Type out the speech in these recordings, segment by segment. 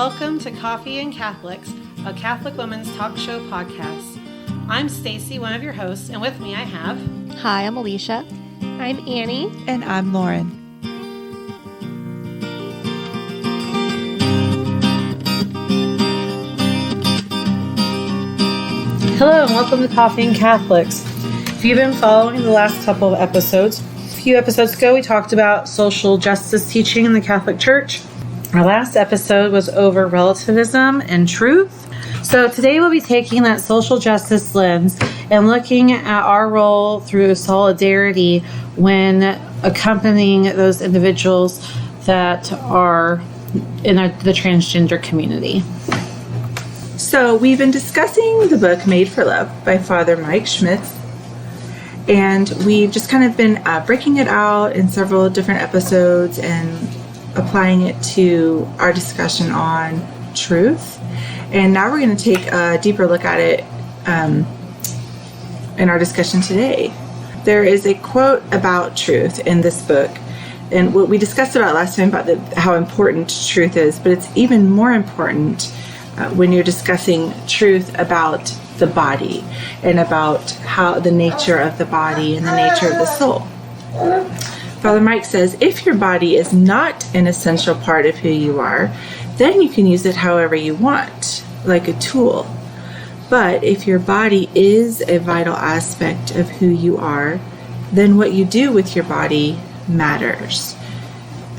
Welcome to Coffee and Catholics, a Catholic women's talk show podcast. I'm Stacy, one of your hosts, and with me I have... Hi, I'm Alicia. I'm Annie. And I'm Lauren. Hello and welcome to Coffee and Catholics. If you've been following the last couple of episodes, a few episodes ago we talked about social justice teaching in the Catholic Church. Our last episode was over relativism and truth. So today we'll be taking that social justice lens and looking at our role through solidarity when accompanying those individuals that are in the transgender community. So we've been discussing the book Made for Love by Father Mike Schmitz, and we've just kind of been breaking it out in several different episodes and applying it to our discussion on truth. And now we're going to take a deeper look at it in our discussion today. There is a quote about truth in this book, and what we discussed about last time about how important truth is, but it's even more important when you're discussing truth about the body and about how the nature of the body and the nature of the soul. Father Mike says, if your body is not an essential part of who you are, then you can use it however you want, like a tool. But if your body is a vital aspect of who you are, then what you do with your body matters.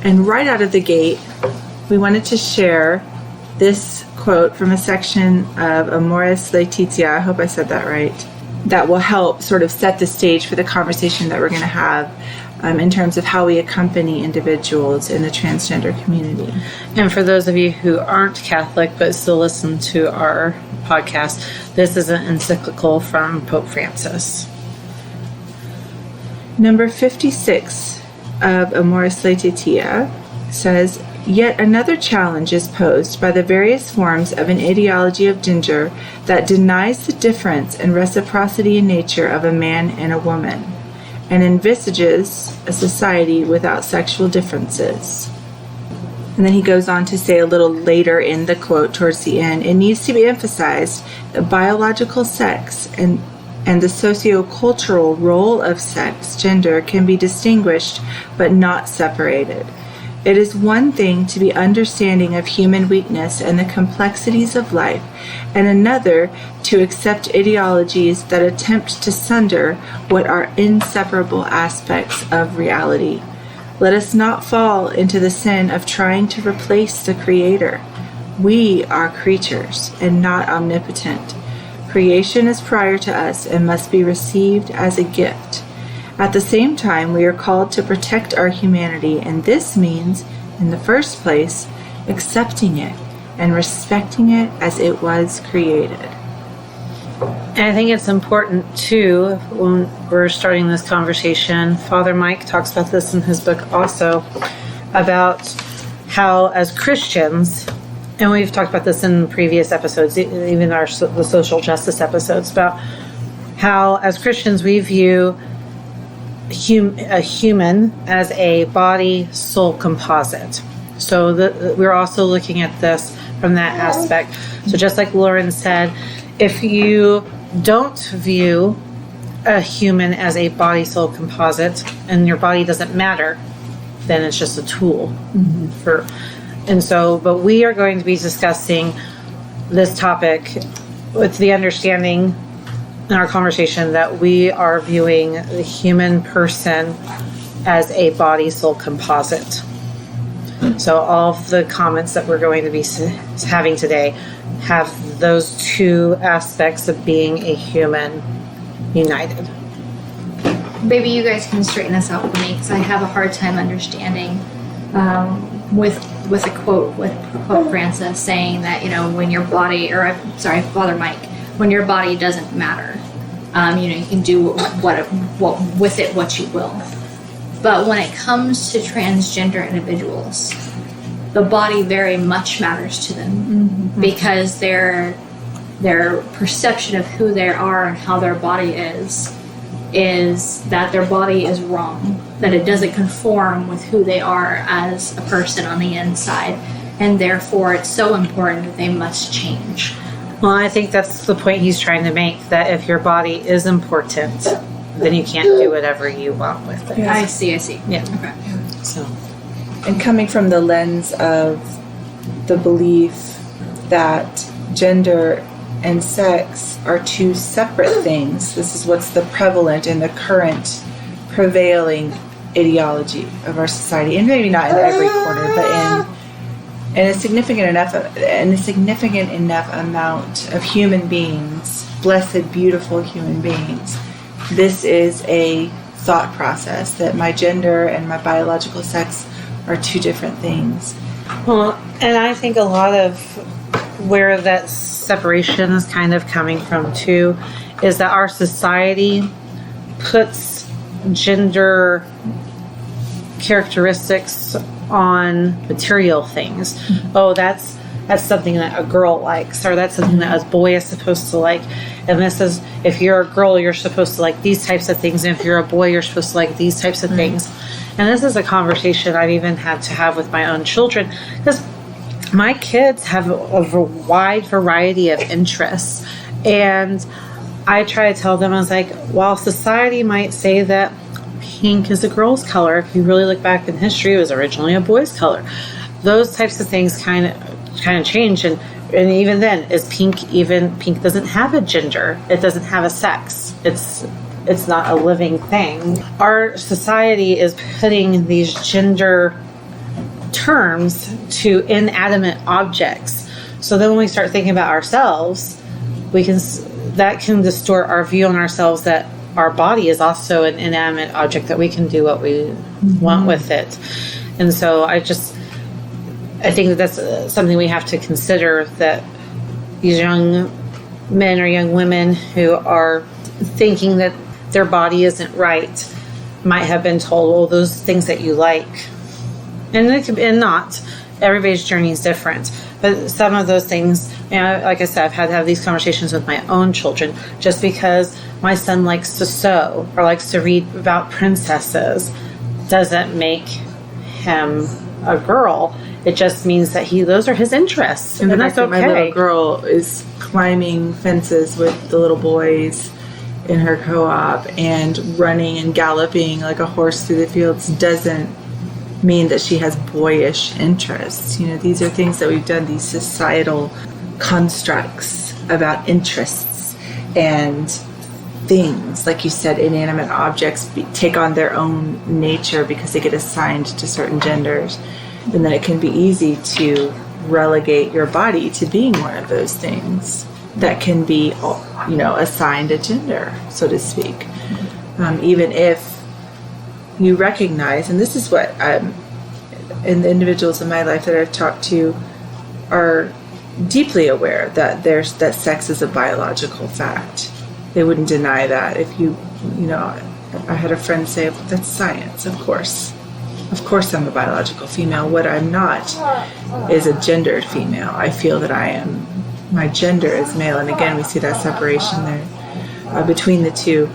And right out of the gate, we wanted to share this quote from a section of Amoris, Laetitia, I hope I said that right, that will help sort of set the stage for the conversation that we're going to have in terms of how we accompany individuals in the transgender community. And for those of you who aren't Catholic but still listen to our podcast, this is an encyclical from Pope Francis. Number 56 of Amoris Laetitia says, yet another challenge is posed by the various forms of an ideology of gender that denies the difference and reciprocity in nature of a man and a woman, and envisages a society without sexual differences. And then he goes on to say a little later in the quote towards the end, it needs to be emphasized that biological sex and the socio-cultural role of sex, gender, can be distinguished but not separated. It is one thing to be understanding of human weakness and the complexities of life, and another to accept ideologies that attempt to sunder what are inseparable aspects of reality. Let us not fall into the sin of trying to replace the Creator. We are creatures and not omnipotent. Creation is prior to us and must be received as a gift. At the same time, we are called to protect our humanity, and this means, in the first place, accepting it and respecting it as it was created. And I think it's important, too, when we're starting this conversation, Father Mike talks about this in his book also, about how as Christians, and we've talked about this in previous episodes, even the social justice episodes, about how as Christians we view a human as a body-soul composite. So we're also looking at this from that aspect. So just like Lauren said, if you don't view a human as a body-soul composite and your body doesn't matter, then it's just a tool. But we are going to be discussing this topic with the understanding in our conversation that we are viewing the human person as a body-soul composite. So all of the comments that we're going to be having today have those two aspects of being a human united. Maybe you guys can straighten this out for me, because I have a hard time understanding with a quote with Pope Francis saying that, when your body, Father Mike, when your body doesn't matter, you can do with it what you will. But when it comes to transgender individuals, the body very much matters to them, because their perception of who they are and how their body is that their body is wrong, that it doesn't conform with who they are as a person on the inside. and therefore it's so important that they must change. Well, I think that's the point he's trying to make, that if your body is important, then you can't do whatever you want with it. I see. Yeah. Okay. So, And coming from the lens of the belief that gender and sex are two separate things, this is what's the prevalent and the current prevailing ideology of our society, and maybe not in every corner, but in a significant enough amount of human beings, blessed, beautiful human beings. This is a thought process that my gender and my biological sex are two different things. well, and I think a lot of where that separation is kind of coming from too is that our society puts gender characteristics on material things. Oh, that's something that a girl likes, or that's something that a boy is supposed to like. And this is, if you're a girl, you're supposed to like these types of things, and if you're a boy, you're supposed to like these types of things. And this is a conversation I've even had to have with my own children, because my kids have a wide variety of interests, and I try to tell them, I was like, while society might say that pink is a girl's color, if you really look back in history, it was originally a boy's color. Those types of things kind of change, and even then, pink doesn't have a gender, it doesn't have a sex, it's not a living thing. Our society is putting these gender terms to inanimate objects, so then when we start thinking about ourselves, that can distort our view on ourselves, that our body is also an inanimate object, that we can do what we want with it. And so I think that that's something we have to consider, that these young men or young women who are thinking that their body isn't right might have been told, well, those things that you like, and not everybody's journey is different, but some of those things, like I said, I've had to have these conversations with my own children. Just because my son likes to sew or likes to read about princesses doesn't make him a girl. It just means that those are his interests, and that's okay. My little girl is climbing fences with the little boys in her co-op and running and galloping like a horse through the fields doesn't mean that she has boyish interests. These are things that we've done, these societal constructs about interests and things, like you said, inanimate objects take on their own nature because they get assigned to certain genders. And then it can be easy to relegate your body to being one of those things that can be, assigned a gender, so to speak. Even if you recognize, and this is what and the individuals in my life that I've talked to are deeply aware that that sex is a biological fact. They wouldn't deny that. If I had a friend say, that's science, of course. Of course I'm a biological female. What I'm not is a gendered female. I feel that my gender is male. And again, we see that separation there between the two.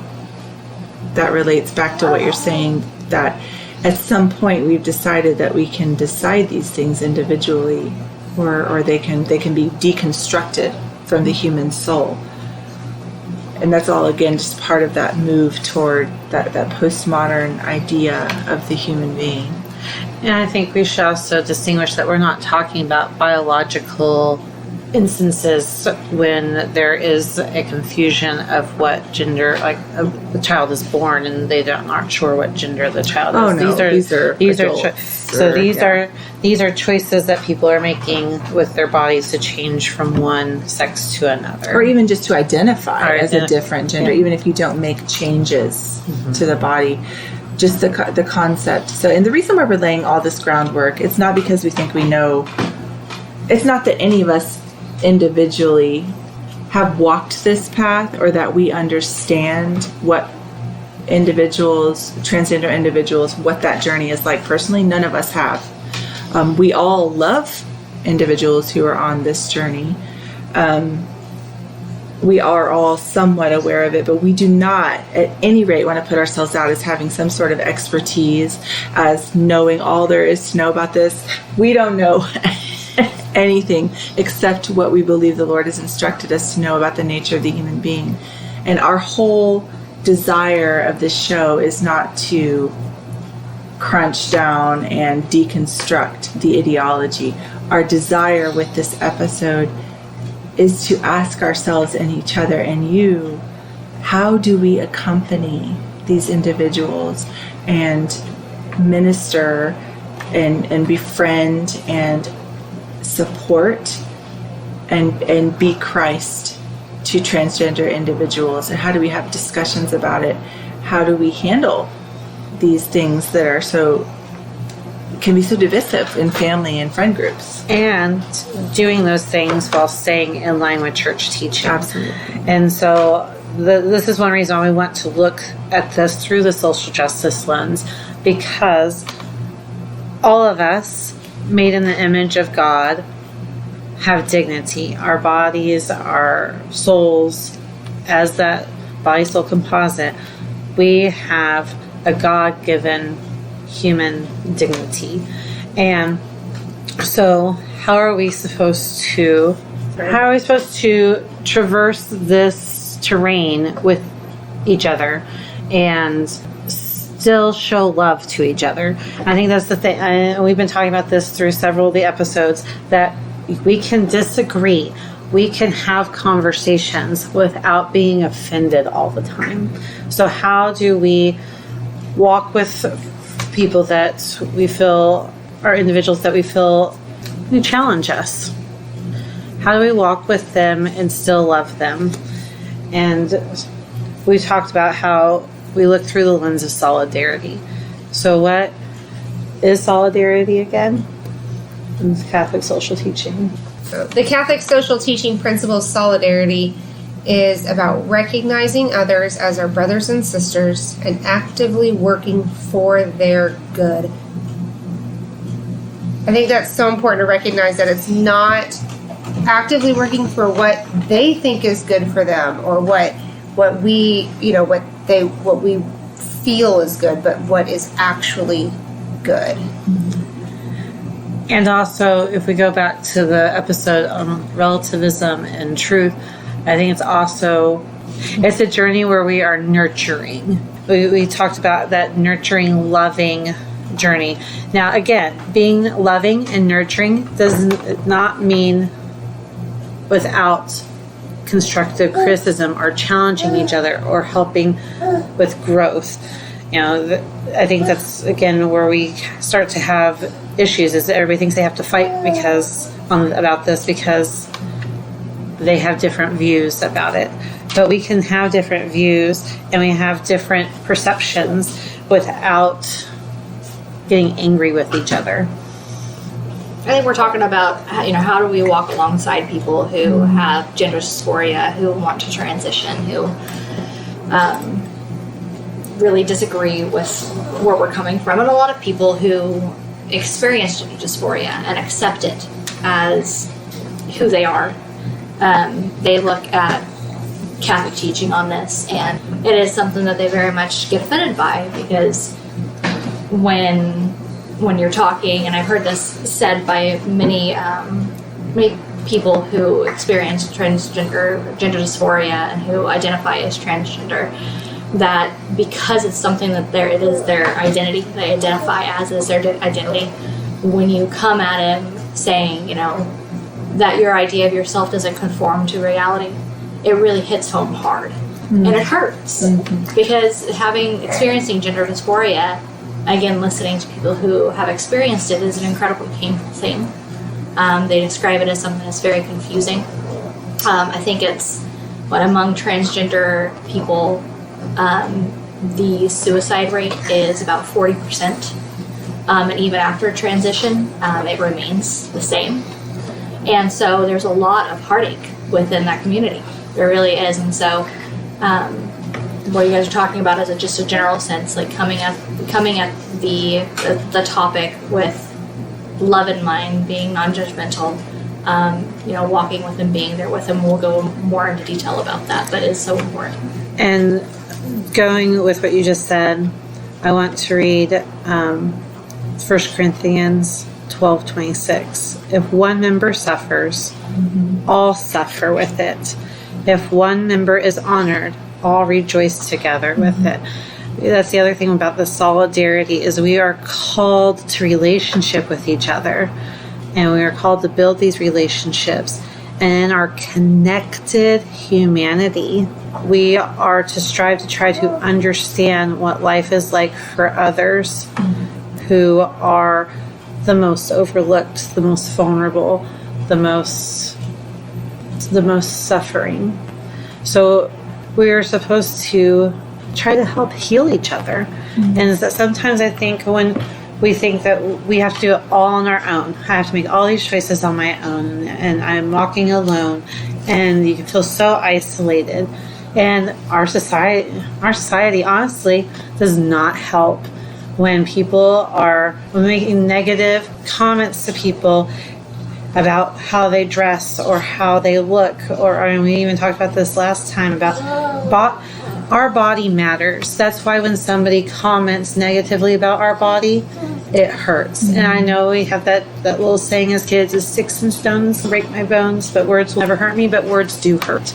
That relates back to what you're saying, that at some point we've decided that we can decide these things individually, or they can be deconstructed from the human soul. And that's all, again, just part of that move toward that postmodern idea of the human being. And I think we should also distinguish that we're not talking about biological instances when there is a confusion of what gender, like the child is born and they aren't sure what gender the child is. Oh no, these are choices that people are making with their bodies to change from one sex to another, or even just to identify as a different gender, even if you don't make changes to the body. Just the concept. So, and the reason why we're laying all this groundwork, it's not because we think we know. It's not that any of us individually have walked this path, or that we understand what transgender individuals, what that journey is like personally. None of us have. We all love individuals who are on this journey. We are all somewhat aware of it, but we do not at any rate want to put ourselves out as having some sort of expertise, as knowing all there is to know about this. We don't know anything except what we believe the Lord has instructed us to know about the nature of the human being. And our whole desire of this show is not to crunch down and deconstruct the ideology. Our desire with this episode is to ask ourselves and each other and you, how do we accompany these individuals and minister and befriend and support and be Christ to transgender individuals? And how do we have discussions about it? How do we handle these things that are can be so divisive in family and friend groups? And doing those things while staying in line with church teaching. Absolutely. And so this is one reason why we want to look at this through the social justice lens, because all of us, made in the image of God, have dignity. Our bodies, our souls, as that body-soul composite, we have a God-given human dignity. And so how are we supposed to traverse this terrain with each other and still show love to each other? I think that's the thing. And we've been talking about this through several of the episodes, that we can disagree. We can have conversations without being offended all the time. So how do we walk with people that we feel are individuals that we feel who challenge us? How do we walk with them and still love them? And we talked about how we look through the lens of solidarity. So what is solidarity again? In Catholic social teaching. The Catholic social teaching principle of solidarity is about recognizing others as our brothers and sisters and actively working for their good. I think that's so important to recognize that it's not actively working for what they think is good for them or what we feel is good, but what is actually good. And also, if we go back to the episode on relativism and truth, I think it's a journey where we are nurturing. We talked about that nurturing, loving journey. Now, again, being loving and nurturing does not mean without constructive criticism or challenging each other or helping with growth. I think that's, again, where we start to have issues, is that everybody thinks they have to fight about this because they have different views about it. But we can have different views and we have different perceptions without getting angry with each other. I think we're talking about, how do we walk alongside people who have gender dysphoria, who want to transition, who really disagree with where we're coming from. And a lot of people who experience gender dysphoria and accept it as who they are, they look at Catholic teaching on this, and it is something that they very much get offended by, because when you're talking, and I've heard this said by many people who experience gender dysphoria and who identify as transgender, that because it's something that it is their identity, they identify as is their identity, when you come at it saying, that your idea of yourself doesn't conform to reality, it really hits home hard. And it hurts. Because experiencing gender dysphoria, again, listening to people who have experienced it, is an incredibly painful thing. They describe it as something that's very confusing. I think it's, among transgender people, the suicide rate is about 40%. And even after transition, it remains the same. And so there's a lot of heartache within that community. There really is. And so what you guys are talking about is just a general sense, like coming at the topic with love in mind, being non-judgmental, walking with him, being there with him. We'll go more into detail about that, but it's so important. And going with what you just said, I want to read 1 Corinthians 12:26. If one member suffers, all suffer with it. If one member is honored, all rejoice together with it. That's the other thing about the solidarity is we are called to relationship with each other, and we are called to build these relationships. And in our connected humanity, we are to strive to try to understand what life is like for others who are the most overlooked, the most vulnerable, the most suffering. So we are supposed to try to help heal each other. And that sometimes I think when we think that we have to do it all on our own, I have to make all these choices on my own, and I'm walking alone, and you can feel so isolated. And our society honestly does not help when people are making negative comments to people about how they dress or how they look, or we even talked about this last time about our body matters. That's why when somebody comments negatively about our body, it hurts. And I know we have that little saying as kids is sticks and stones break my bones, but words will never hurt me, but words do hurt.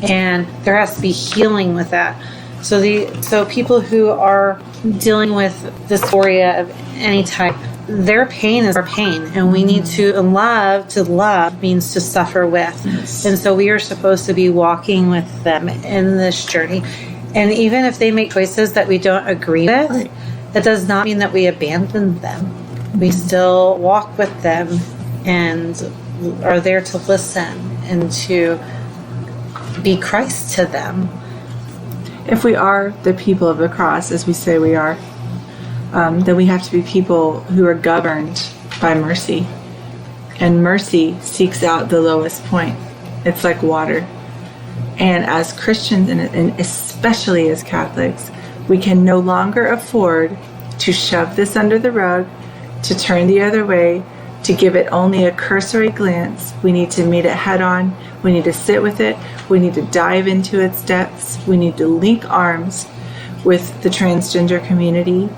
And there has to be healing with that. So people who are dealing with dysphoria of any type, their pain is our pain, and we need to love means to suffer with. Yes. And so we are supposed to be walking with them in this journey. And even if they make choices that we don't agree with, that does not mean that we abandon them. We still walk with them and are there to listen and to be Christ to them. If we are the people of the cross, as we say we are, then we have to be people who are governed by mercy. And mercy seeks out the lowest point. It's like water. And as Christians, and especially as Catholics, we can no longer afford to shove this under the rug, to turn the other way, to give it only a cursory glance. We need to meet it head on. We need to sit with it. We need to dive into its depths. We need to link arms with the transgender community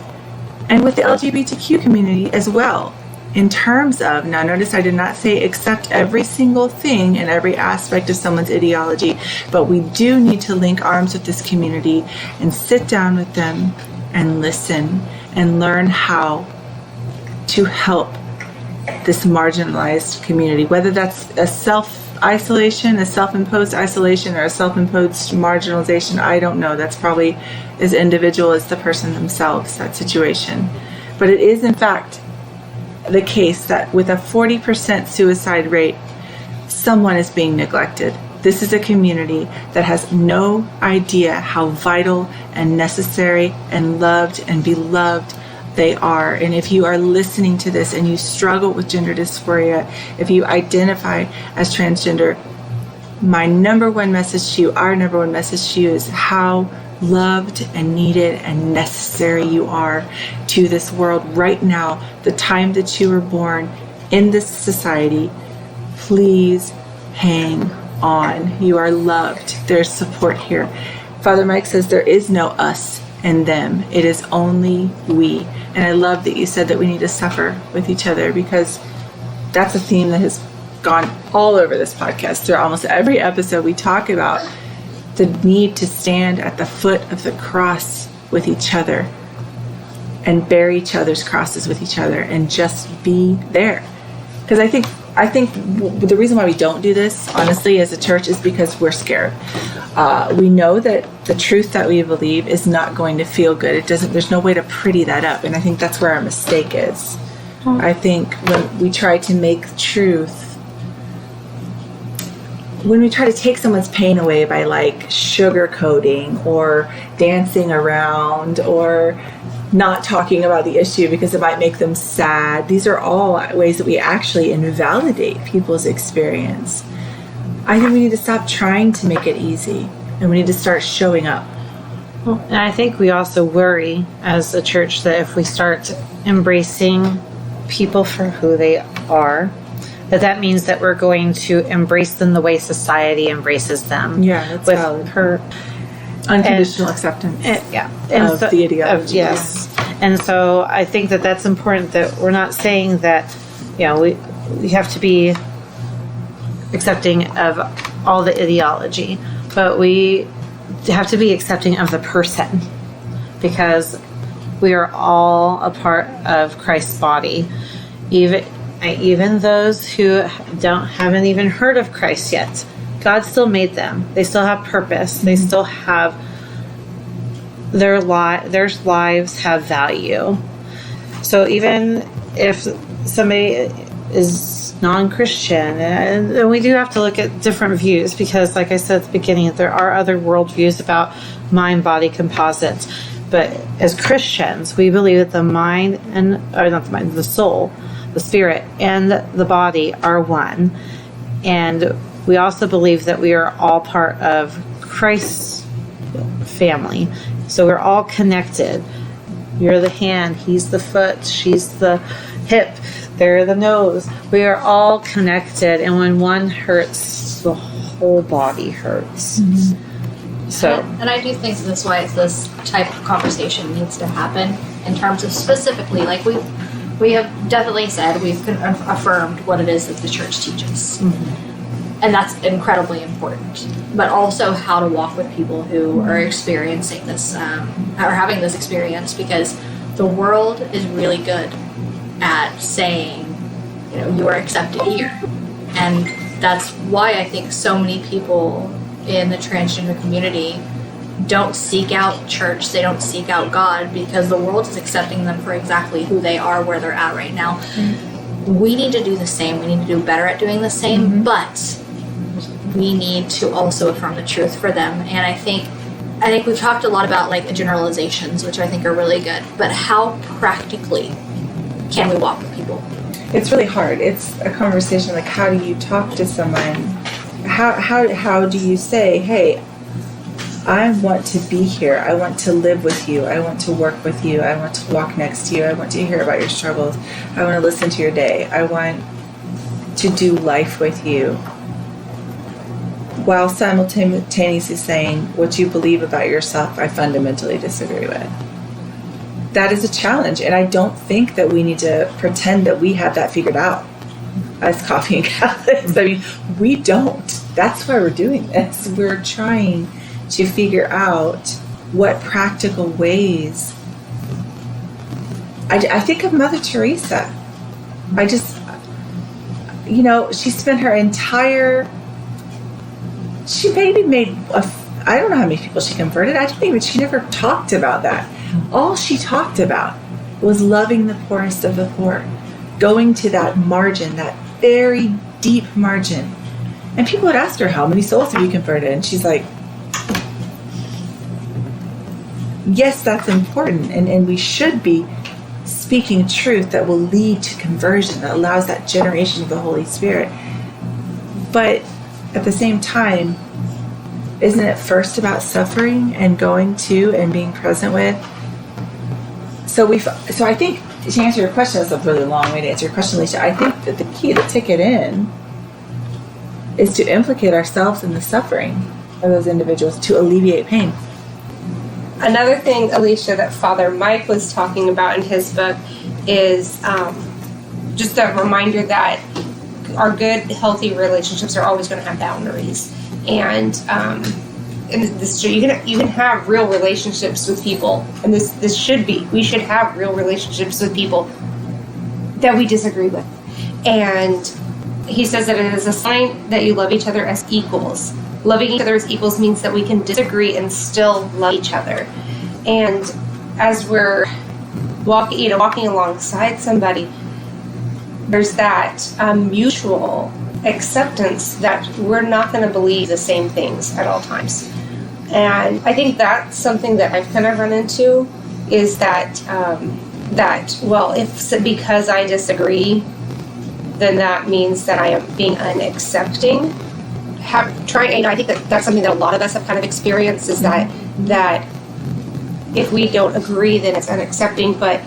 and with the LGBTQ community as well. In terms of, now notice I did not say accept every single thing and every aspect of someone's ideology, but we do need to link arms with this community and sit down with them and listen and learn how to help this marginalized community, whether that's a self-isolation, a self-imposed isolation, or a self-imposed marginalization. I don't know. That's probably as individual as the person themselves, that situation. But it is, in fact, the case that with a 40% suicide rate, someone is being neglected. This is a community that has no idea how vital and necessary and loved and beloved they are. And if you are listening to this and you struggle with gender dysphoria, if you identify as transgender, my number one message to you, our number one message to you is how loved and needed and necessary you are to this world right now, the time that you were born in this society. Please hang on. You are loved. There's support here. Father Mike says there is no us and them. It is only we. And I love that you said that we need to suffer with each other, because that's a theme that has gone all over this podcast. Through almost every episode we talk about the need to stand at the foot of the cross with each other and bear each other's crosses with each other and just be there. Because I think the reason why we don't do this, honestly, as a church is because we're scared. We know that the truth that we believe is not going to feel good. There's no way to pretty that up. And I think that's where our mistake is. I think when we try to make truth, when we try to take someone's pain away by like sugarcoating or dancing around or not talking about the issue because it might make them sad, these are all ways that we actually invalidate people's experience. I think we need to stop trying to make it easy, and we need to start showing up. Well, and I think we also worry as a church that if we start embracing people for who they are, that means that we're going to embrace them the way society embraces them. Yeah, that's with valid. her Unconditional acceptance of the ideology. Yes. And so I think that that's important, that we're not saying that we have to be accepting of all the ideology, but we have to be accepting of the person, because we are all a part of Christ's body. Even those who haven't even heard of Christ yet, God still made them. They still have purpose. They still have their lives have value. So even if somebody is non-Christian, and we do have to look at different views, because like I said at the beginning, there are other worldviews about mind-body composites. But as Christians, we believe that the soul, the spirit, and the body are one. And we also believe that we are all part of Christ's family. So we're all connected. You're the hand, he's the foot, she's the hip, they're the nose. We are all connected, and when one hurts, the whole body hurts. Mm-hmm. So, and I do think that's why this type of conversation needs to happen in terms of specifically, like we have definitely said, we've affirmed what it is that the church teaches. Mm-hmm. And that's incredibly important. But also how to walk with people who are experiencing this, or having this experience, because the world is really good at saying, you are accepted here. And that's why I think so many people in the transgender community don't seek out church, they don't seek out God, because the world is accepting them for exactly who they are, where they're at right now. Mm-hmm. We need to do the same. We need to do better at doing the same, mm-hmm. but we need to also affirm the truth for them. And I think we've talked a lot about like the generalizations, which I think are really good, but how practically can we walk with people? It's really hard. It's a conversation, like how do you talk to someone? How do you say, hey, I want to be here. I want to live with you. I want to work with you. I want to walk next to you. I want to hear about your struggles. I want to listen to your day. I want to do life with you, while simultaneously saying what you believe about yourself, I fundamentally disagree with. That is a challenge, and I don't think that we need to pretend that we have that figured out as coffee and Catholics. I mean, we don't. That's why we're doing this. We're trying to figure out what practical ways. I think of Mother Teresa. She spent her entire... She maybe I don't know how many people she converted. She never talked about that. All she talked about was loving the poorest of the poor, going to that margin, that very deep margin. And people would ask her, how many souls have you converted? And she's like, yes, that's important. And we should be speaking truth that will lead to conversion, that allows that generation of the Holy Spirit. But at the same time, isn't it first about suffering and going to and being present with? So I think, to answer your question, that's a really long way to answer your question, Alicia. I think that the ticket in is to implicate ourselves in the suffering of those individuals to alleviate pain. Another thing, Alicia, that Father Mike was talking about in his book is just a reminder that our good, healthy relationships are always going to have boundaries. And this, you can have real relationships with people, and this should be. We should have real relationships with people that we disagree with. And he says that it is a sign that you love each other as equals. Loving each other as equals means that we can disagree and still love each other. And as we're walking alongside somebody, there's that mutual acceptance that we're not going to believe the same things at all times. And I think that's something that I've kind of run into, is that because I disagree, then that means that I am being unaccepting. I think that's something that a lot of us have kind of experienced, is that if we don't agree, then it's unaccepting. But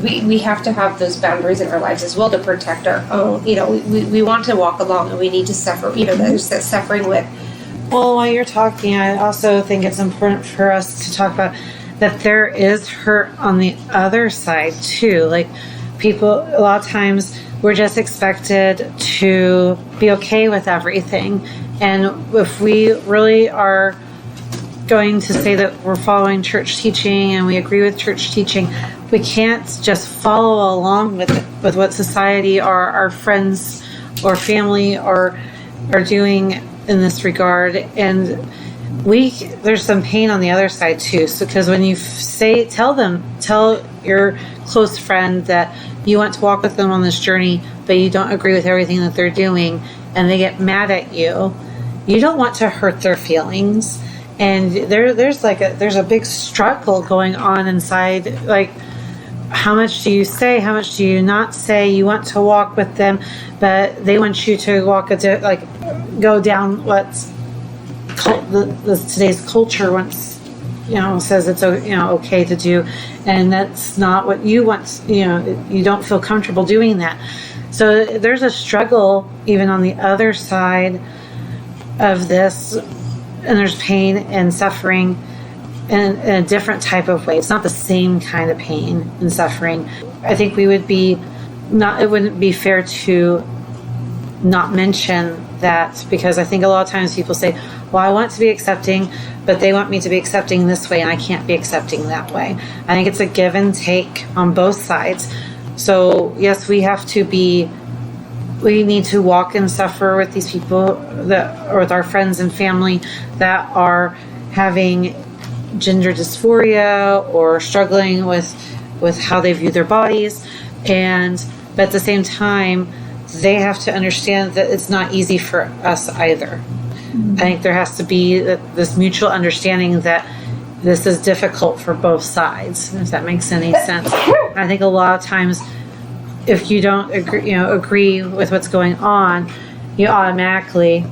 we have to have those boundaries in our lives as well to protect our own. We want to walk along, and we need to suffer. There's that suffering with. Well, while you're talking, I also think it's important for us to talk about that there is hurt on the other side too. Like, people, a lot of times we're just expected to be okay with everything. And if we really are going to say that we're following church teaching and we agree with church teaching, we can't just follow along with what society or our friends or family are doing in this regard. And there's some pain on the other side too. So because when you tell your close friend that you want to walk with them on this journey, but you don't agree with everything that they're doing, and they get mad at you, you don't want to hurt their feelings. And there's a big struggle going on inside. Like, how much do you say? How much do you not say? You want to walk with them, but they want you to go down what's today's culture wants, says it's okay to do, and that's not what you want. You don't feel comfortable doing that. So there's a struggle even on the other side of this, and there's pain and suffering in a different type of way. It's not the same kind of pain and suffering. I think it wouldn't be fair to not mention that, because I think a lot of times people say, well, I want to be accepting, but they want me to be accepting this way and I can't be accepting that way. I think it's a give and take on both sides. So yes, we need to walk and suffer with these people or with our friends and family that are having gender dysphoria or struggling with how they view their bodies. But at the same time, they have to understand that it's not easy for us either. Mm-hmm. I think there has to be this mutual understanding that this is difficult for both sides, if that makes any sense. I think a lot of times, if you don't agree with what's going on, you automatically,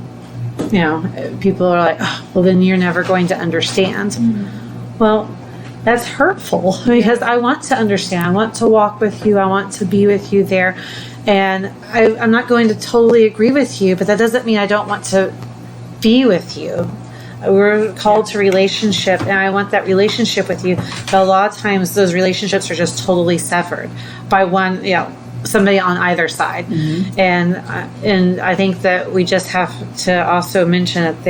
people are like, oh, well, then you're never going to understand. Mm-hmm. Well, that's hurtful, because I want to understand. I want to walk with you. I want to be with you there. And I'm not going to totally agree with you, but that doesn't mean I don't want to be with you. We're called to relationship, and I want that relationship with you. But a lot of times those relationships are just totally severed by somebody on either side. Mm-hmm. And I think that we just have to also mention that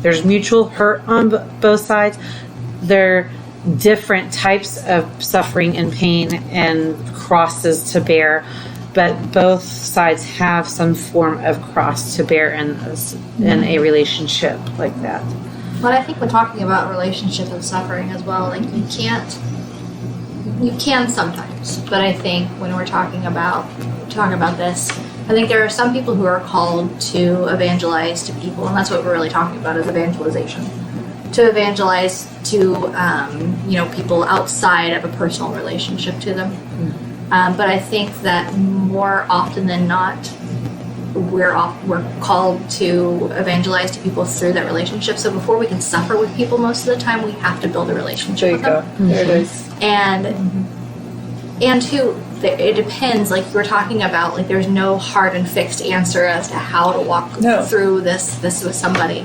there's mutual hurt on both sides. There are different types of suffering and pain and crosses to bear, but both sides have some form of cross to bear in a relationship like that. But I think when talking about relationship and suffering as well, like you can sometimes, but I think when we're talking about this, I think there are some people who are called to evangelize to people, and that's what we're really talking about, is evangelization. To evangelize to people outside of a personal relationship to them. But I think that more often than not, we're called to evangelize to people through that relationship. So before we can suffer with people, most of the time we have to build a relationship with them. There it is. And too, it depends. Like you were talking about, like there's no hard and fixed answer as to how to walk through this with somebody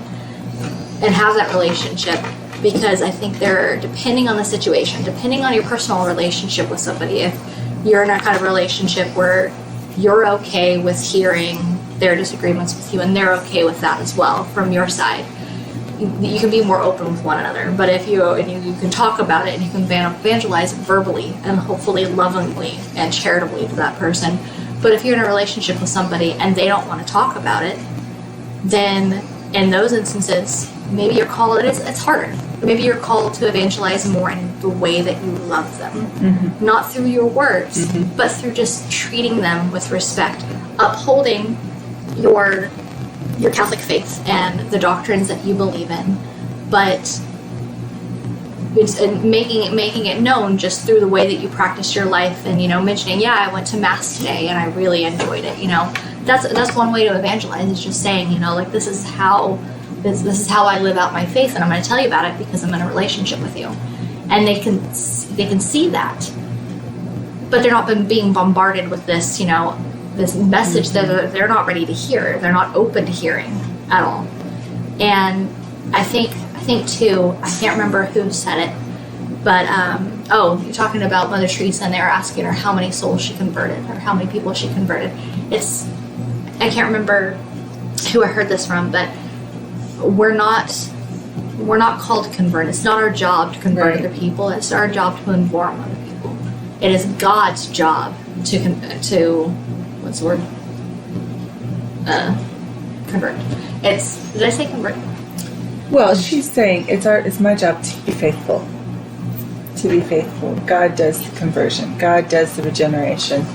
and have that relationship. Because I think depending on the situation, depending on your personal relationship with somebody, if you're in a kind of relationship where you're okay with hearing their disagreements with you and they're okay with that as well from your side, you can be more open with one another. But if you can talk about it and you can evangelize it verbally and hopefully lovingly and charitably to that person. But if you're in a relationship with somebody and they don't want to talk about it, then in those instances, maybe you're called, it's harder. Maybe you're called to evangelize more in the way that you love them. Mm-hmm. Not through your words, mm-hmm. but through just treating them with respect, upholding your Catholic faith and the doctrines that you believe in, but making it known just through the way that you practice your life, and mentioning, I went to Mass today and I really enjoyed it. That's one way to evangelize, is just saying, like, this is how I live out my faith, and I'm going to tell you about it because I'm in a relationship with you. And they can see that, but they're not being bombarded with this, this message that they're not ready to hear. They're not open to hearing at all. And I think too, I can't remember who said it, but you're talking about Mother Teresa, and they were asking her how many souls she converted, or how many people she converted. I can't remember who I heard this from, but we're not called to convert. It's not our job to convert other people. It's our job to inform other people. It is God's job to what's the word? Convert. Did I say convert? Well, she's saying it's my job to be faithful. To be faithful. God does the conversion. God does the regeneration.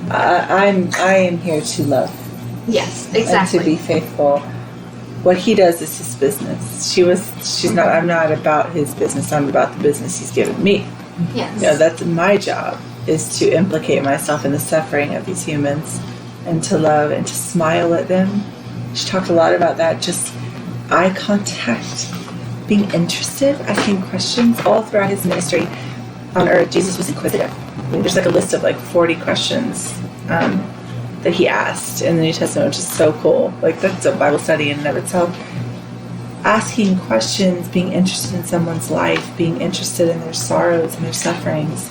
I am here to love. Yes, exactly. And to be faithful. What he does is his business. I'm not about his business. I'm about the business he's given me. Yes. That's my job, is to implicate myself in the suffering of these humans and to love and to smile at them. She talked a lot about that, just eye contact, being interested, asking questions. All throughout his ministry on earth, Jesus was inquisitive. There's like a list of 40 questions that he asked in the New Testament, which is so cool. That's a Bible study in and of itself. Asking questions, being interested in someone's life, being interested in their sorrows and their sufferings.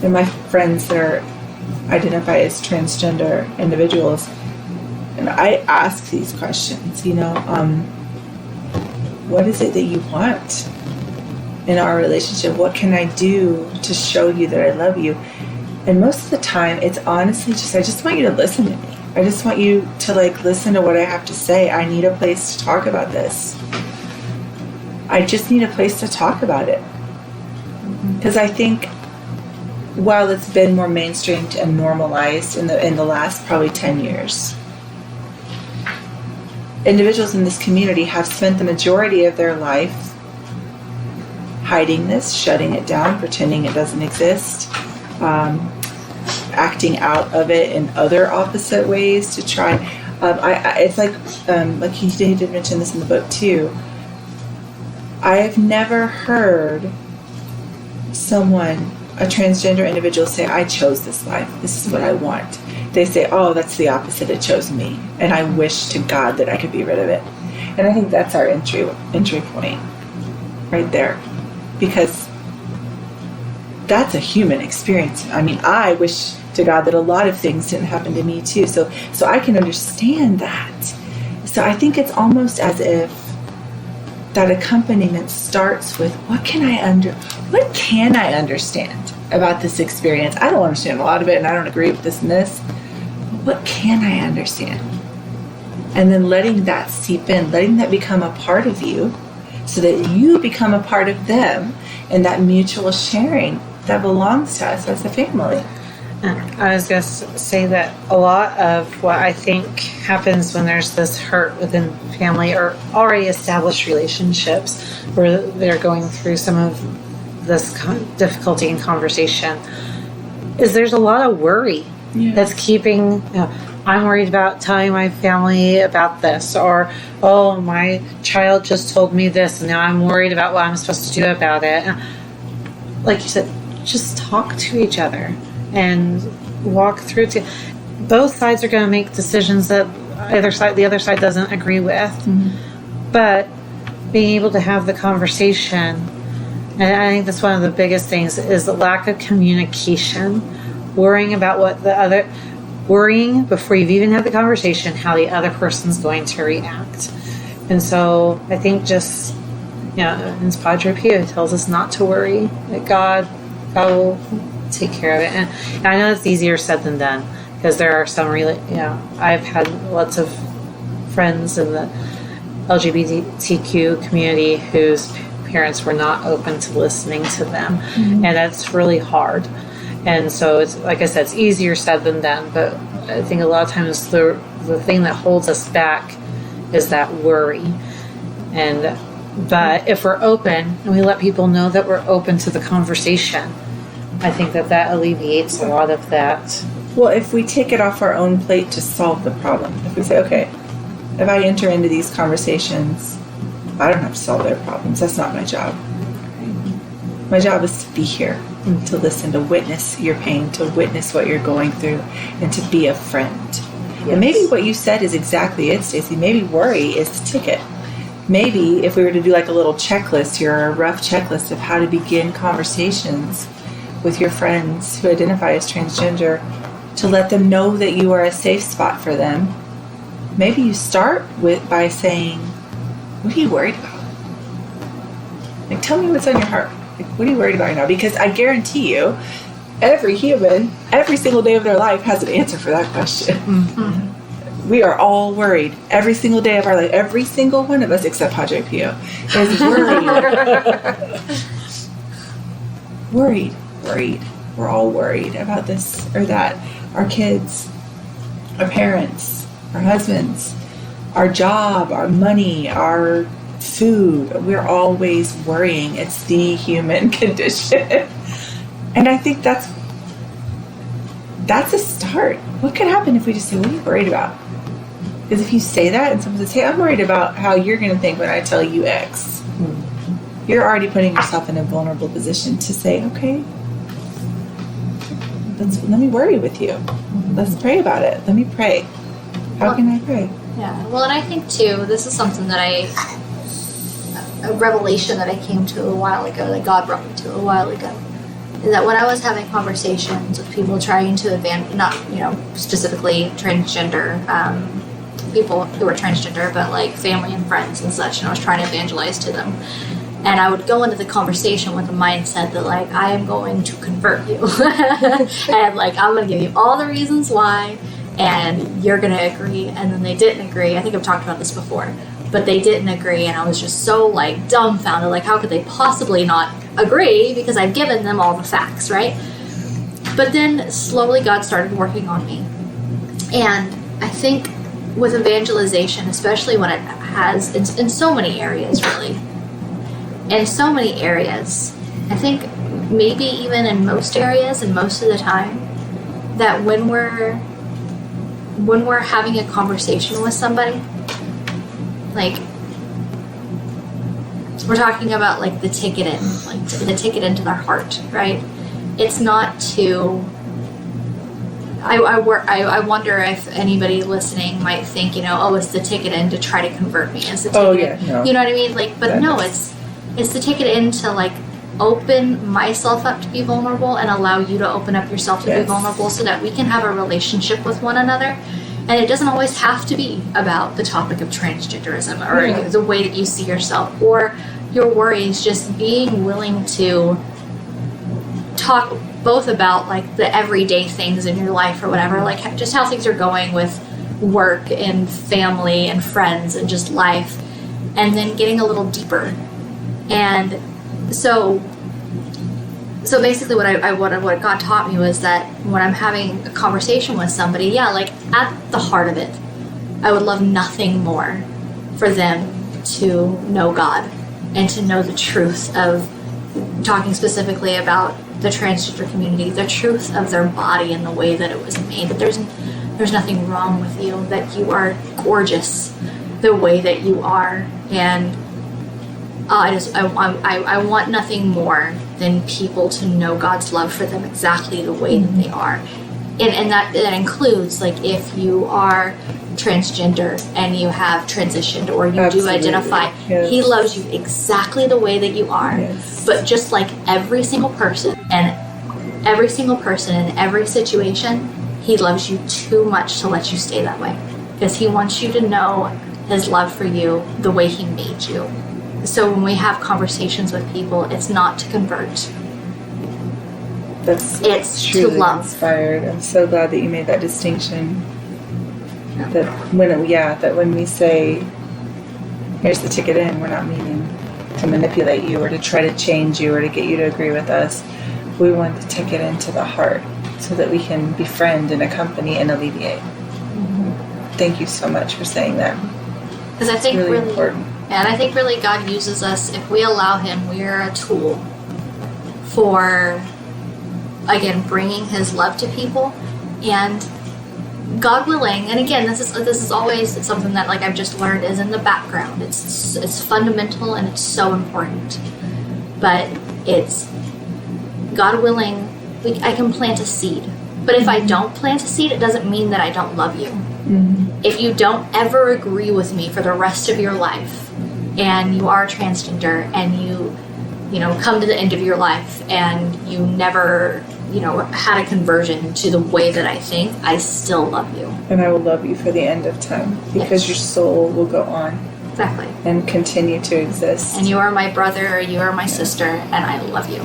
And my friends that are identify as transgender individuals, and I ask these questions, what is it that you want in our relationship? What can I do to show you that I love you? And most of the time, it's honestly I just want you to listen to me. I just want you to listen to what I have to say. I need a place to talk about this. I just need a place to talk about it. Because I think while it's been more mainstreamed and normalized in the last probably 10 years, individuals in this community have spent the majority of their life hiding this, shutting it down, pretending it doesn't exist, acting out of it in other opposite ways to try. It's like he did mention this in the book too. I have never heard a transgender individual say, I chose this life. This is what I want. They say, oh, that's the opposite. It chose me. And I wish to God that I could be rid of it. And I think that's our entry point right there. Because that's a human experience. I mean, I wish to God that a lot of things didn't happen to me too. So I can understand that. So I think it's almost as if that accompaniment starts with, what can I understand about this experience? I don't understand a lot of it, and I don't agree with this and this. What can I understand? And then letting that seep in, letting that become a part of you, so that you become a part of them, and that mutual sharing that belongs to us as a family. I was going to say that a lot of what I think happens when there's this hurt within family or already established relationships where they're going through some of this difficulty in conversation is there's a lot of worry that's keeping, I'm worried about telling my family about this, or, oh, my child just told me this and now I'm worried about what I'm supposed to do about it. And like you said, just talk to each other and walk through both sides are going to make decisions that the other side doesn't agree with. Mm-hmm. But being able to have the conversation, and I think that's one of the biggest things, is the lack of communication, worrying before you've even had the conversation, how the other person's going to react. And so I think just, in Padre Pio tells us not to worry, that God will take care of it. And I know it's easier said than done, because there are some I've had lots of friends in the LGBTQ community whose parents were not open to listening to them. Mm-hmm. And that's really hard. And so it's, like I said, it's easier said than done, but I think a lot of times the thing that holds us back is that worry. But if we're open and we let people know that we're open to the conversation, I think that alleviates a lot of that. Well, if we take it off our own plate to solve the problem, if we say, okay, if I enter into these conversations, I don't have to solve their problems. That's not my job. My job is to be here, to listen, to witness your pain, to witness what you're going through, and to be a friend. Yes. And maybe what you said is exactly it, Stacey. Maybe worry is the ticket. maybe if we were to do like a little checklist here, or a rough checklist of how to begin conversations with your friends who identify as transgender, to let them know that you are a safe spot for them, maybe you start by saying, what are you worried about? Like, tell me what's on your heart. Like, what are you worried about right now? Because I guarantee you, every human, every single day of their life has an answer for that question. Mm-hmm. We are all worried every single day of our life. Every single one of us, except Padre Pio, is worried. worried. We're all worried about this or that. Our kids, our parents, our husbands, our job, our money, our food. We're always worrying. It's the human condition. And I think that's a start. What could happen if we just say, what are you worried about? Because if you say that and someone says, hey, I'm worried about how you're going to think when I tell you X, you're already putting yourself in a vulnerable position to say, okay, let me worry with you. Let's pray about it. Let me pray. How can I pray? Yeah. Well, and I think too, this is something that a revelation that I came to a while ago, that God brought me to a while ago, is that when I was having conversations with people trying to not, specifically transgender, people who were transgender, but like family and friends and such, and I was trying to evangelize to them. And I would go into the conversation with the mindset that, like, I am going to convert you. And, like, I'm going to give you all the reasons why, and you're going to agree. And then they didn't agree. I think I've talked about this before. But they didn't agree, and I was just so, like, dumbfounded. Like, how could they possibly not agree? Because I've given them all the facts, right? But then, slowly, God started working on me. And I think with evangelization, especially when it has, in so many areas, really, in so many areas, I think maybe even in most areas and most of the time, that when we're having a conversation with somebody, like, we're talking about, like, the ticket in, like, the ticket into their heart, right? It's not to, I wonder if anybody listening might think, it's the ticket in to try to convert me. It's the ticket in. No. You know what I mean? Like, but no, it's the ticket in to, like, open myself up to be vulnerable and allow you to open up yourself to be vulnerable, so that we can have a relationship with one another. And it doesn't always have to be about the topic of transgenderism or the way that you see yourself or your worries. Just being willing to talk both about, like, the everyday things in your life or whatever, like just how things are going with work and family and friends and just life, and then getting a little deeper. And so basically what God taught me was that when I'm having a conversation with somebody, like, at the heart of it, I would love nothing more for them to know God and to know the truth of, talking specifically about the transgender community, the truth of their body and the way that it was made, that there's nothing wrong with you, that you are gorgeous the way that you are. And I want nothing more than people to know God's love for them exactly the way that they are. And that includes, like, if you are transgender and you have transitioned or you do identify, He loves you exactly the way that you are. But just like every single person in every situation, He loves you too much to let you stay that way, because He wants you to know His love for you the way He made you. So when we have conversations with people, it's not to convert. It's truly to love. Inspired. I'm so glad that you made that distinction. Yeah. That when we say, here's the ticket in, we're not meaning to manipulate you or to try to change you or to get you to agree with us. We want the ticket into the heart so that we can befriend and accompany and alleviate. Mm-hmm. Thank you so much for saying that. Because I think really important. And I think really God uses us, if we allow Him, we're a tool for, again, bringing His love to people. And God willing, and again, this is always something that, like, I've just learned is in the background. It's fundamental and it's so important. But it's God willing, I can plant a seed. But if I don't plant a seed, it doesn't mean that I don't love you. Mm-hmm. If you don't ever agree with me for the rest of your life, and you are transgender, and you know, come to the end of your life and you never, you know, had a conversion to the way that I think, I still love you. And I will love you for the end of time, because your soul will go on. Exactly. And continue to exist. And you are my brother, you are my sister, and I love you.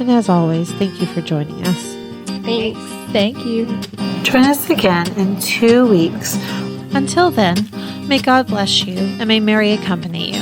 And as always, thank you for joining us. Thanks. Thank you. Join us again in 2 weeks. Until then, may God bless you and may Mary accompany you.